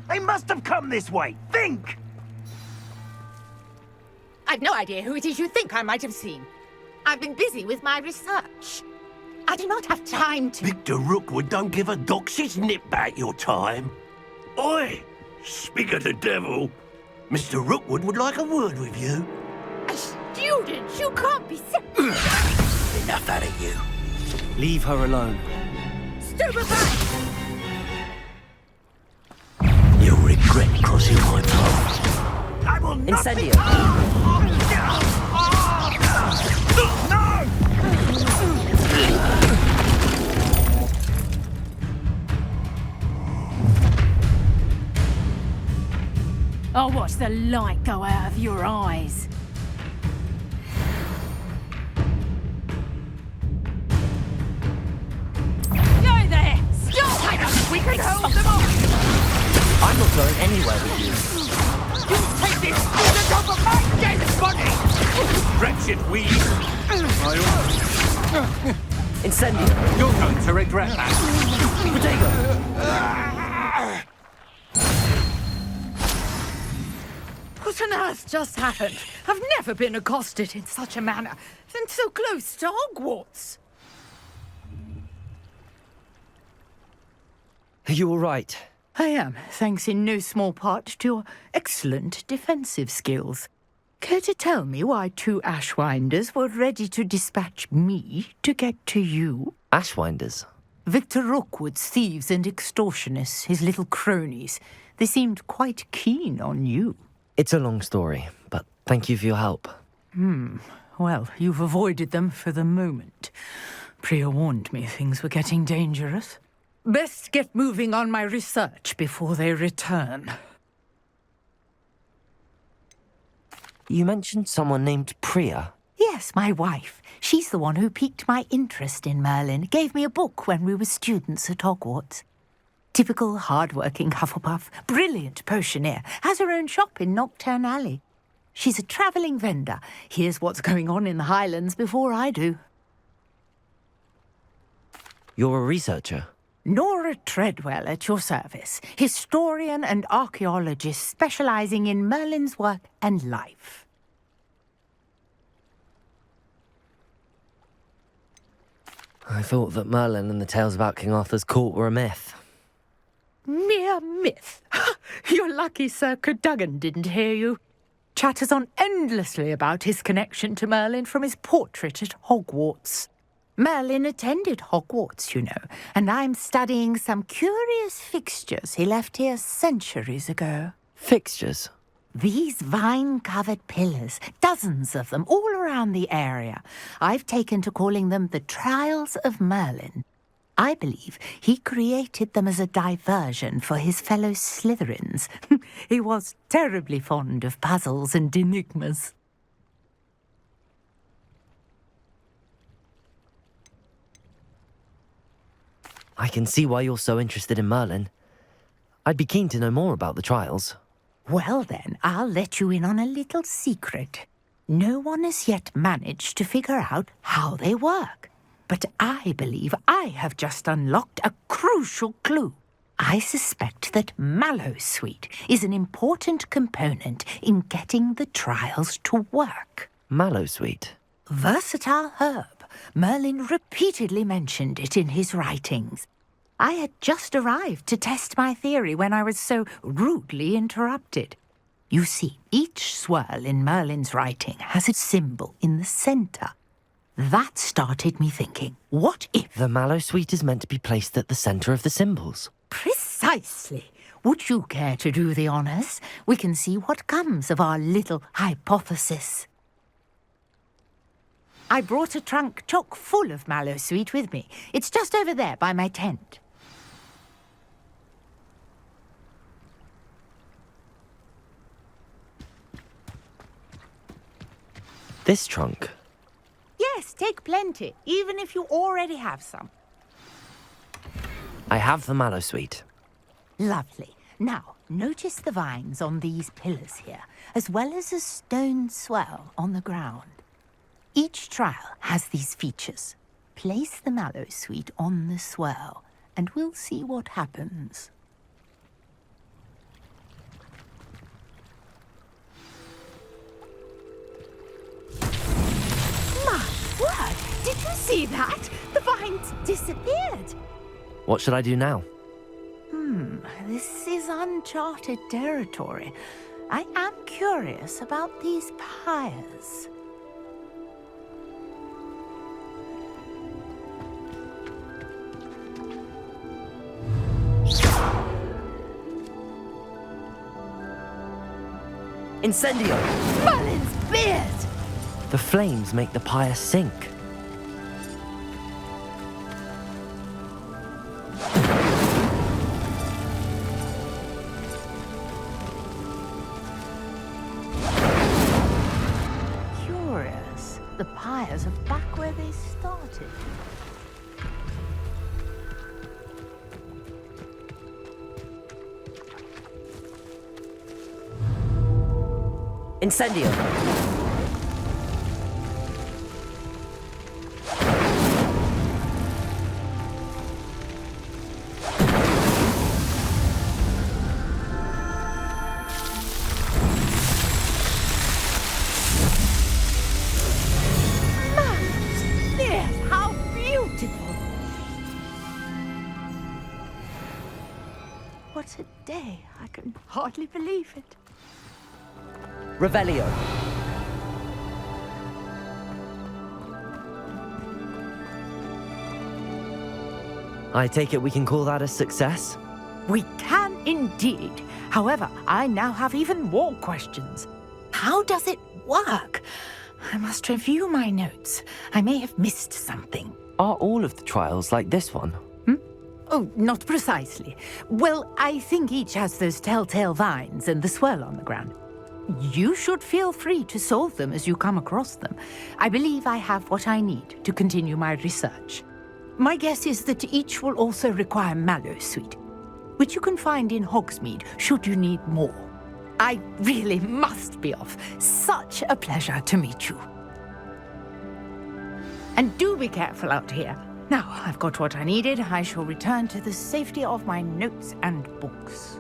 They must have come this way. Think! I've no idea who it is you think I might have seen. I've been busy with my research. I do not have time to... Victor Rookwood don't give a doxy's nip back your time. Oi! Speak of the devil. Mr. Rookwood would like a word with you. A student? You can't be so... Enough out of you. Leave her alone. Stupefy! You'll regret crossing my path. I will not Incendio. No! I'll watch the light go out of your eyes. Go there! Stop! We can hold them off! I'm not going anywhere with you. You take this student off of my dead body! Wretched weed! Incendio. You're going to regret that. Potato. What on earth just happened? I've never been accosted in such a manner, and so close to Hogwarts. Are you all right? I am, thanks in no small part to your excellent defensive skills. Care to tell me why 2 Ashwinders were ready to dispatch me to get to you? Ashwinders. Victor Rookwood's thieves and extortionists, his little cronies. They seemed quite keen on you. It's a long story, but thank you for your help. Well, you've avoided them for the moment. Priya warned me things were getting dangerous. Best get moving on my research before they return. You mentioned someone named Priya. Yes, my wife. She's the one who piqued my interest in Merlin. Gave me a book when we were students at Hogwarts. Typical hard-working Hufflepuff, brilliant potioneer, has her own shop in Nocturne Alley. She's a travelling vendor. Hears what's going on in the Highlands before I do. You're a researcher. Nora Treadwell at your service, historian and archaeologist specialising in Merlin's work and life. I thought that Merlin and the tales about King Arthur's court were a myth. Mere myth. You're lucky Sir Cadogan didn't hear you. Chatters on endlessly about his connection to Merlin from his portrait at Hogwarts. Merlin attended Hogwarts, you know, and I'm studying some curious fixtures he left here centuries ago. Fixtures? These vine-covered pillars, dozens of them, all around the area. I've taken to calling them the Trials of Merlin. I believe he created them as a diversion for his fellow Slytherins. He was terribly fond of puzzles and enigmas. I can see why you're so interested in Merlin. I'd be keen to know more about the trials. Well then, I'll let you in on a little secret. No one has yet managed to figure out how they work. But I believe I have just unlocked a crucial clue. I suspect that Mallowsweet is an important component in getting the trials to work. Mallowsweet? Versatile herb. Merlin repeatedly mentioned it in his writings. I had just arrived to test my theory when I was so rudely interrupted. You see, each swirl in Merlin's writing has a symbol in the centre. That started me thinking, what if... The Mallowsweet is meant to be placed at the centre of the symbols. Precisely. Would you care to do the honours? We can see what comes of our little hypothesis. I brought a trunk chock full of Mallowsweet with me. It's just over there by my tent. This trunk? Yes, take plenty, even if you already have some. I have the Mallowsweet. Lovely. Now, notice the vines on these pillars here, as well as a stone swell on the ground. Each trial has these features. Place the Mallowsweet on the swell, and we'll see what happens. word! Did you see that? The vines disappeared. What should I do now? This is uncharted territory. I am curious about these pyres. Incendio! Merlin's beard! The flames make the pyre sink. Curious. The pyres are back where they started. Incendio! Yes, how beautiful! What a day. I can hardly believe it. Revelio! I take it we can call that a success? We can indeed. However, I now have even more questions. How does it work? I must review my notes. I may have missed something. Are all of the trials like this one? Oh, not precisely. Well, I think each has those telltale vines and the swirl on the ground. You should feel free to solve them as you come across them. I believe I have what I need to continue my research. My guess is that each will also require Mallowsweet, which you can find in Hogsmeade should you need more. I really must be off. Such a pleasure to meet you. And do be careful out here. Now I've got what I needed, I shall return to the safety of my notes and books.